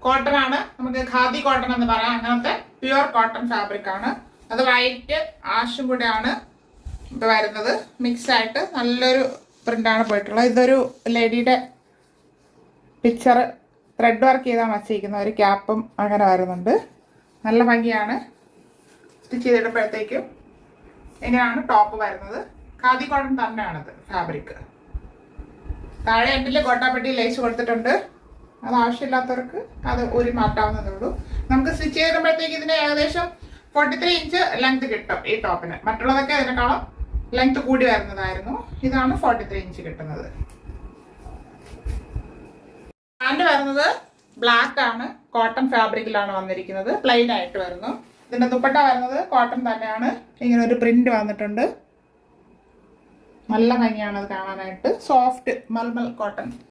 Cotton ആണ്, നമുക്ക് khadi cotton എന്ന് പറയാം. അങ്ങനത്തെ പ്യുവർ കോട്ടൺ ഫാബ്രിക് ആണ്. അത് വൈറ്റ് ആഷും കൂടെയാണ് ഇത് വരുന്നത്. മിക്സ് ആയിട്ട് നല്ലൊരു പ്രിന്റാണ് പോയിട്ടുള്ളത്. ഇതൊരു ലേഡിയുടെ പിക്ചർ ത്രെഡ് വർക്ക് ചെയ്താണ് വച്ചിരിക്കുന്ന ഒരു ക്യാപ്പും അങ്ങനെ വരുന്നുണ്ട്. നല്ല ഭംഗിയാണ്. സ്റ്റിച്ച് ചെയ്തിടുമ്പോഴത്തേക്കും ഇങ്ങനെയാണ് ടോപ്പ് വരുന്നത്. ഖാദി കോട്ടൺ തന്നെയാണിത് ഫാബ്രിക്. താഴെ എൻഡിൽ ഗോട്ടാപ്പെട്ടി ലേസ് കൊടുത്തിട്ടുണ്ട്. അത് ആവശ്യമില്ലാത്തവർക്ക് അത് ഊരി മാറ്റാവുന്നതേ ഉള്ളൂ. നമുക്ക് സ്റ്റിച്ച് ചെയ്തിടുമ്പോഴത്തേക്ക് ഇതിന് ഏകദേശം 43 ഇഞ്ച് ലെങ്ത് കിട്ടും ഈ ടോപ്പിന്. മറ്റുള്ളതൊക്കെ അതിനേക്കാളും ലെങ്ത് കൂടി വരുന്നതായിരുന്നു. ഇതാണ് 43 ഇഞ്ച് കിട്ടുന്നത്. പാൻറ് വരുന്നത് ബ്ലാക്ക് ആണ്, കോട്ടൺ ഫാബ്രിക്കിലാണ് വന്നിരിക്കുന്നത്. പ്ലെയിൻ ആയിട്ട് വരുന്നു. ഇതിന്റെ ദുപ്പട്ട വരുന്നത് കോട്ടൺ തന്നെയാണ്. ഇങ്ങനെ ഒരു പ്രിന്റ് വന്നിട്ടുണ്ട്. നല്ല ഭംഗിയാണ് അത് കാണാനായിട്ട്. Soft malmal cotton.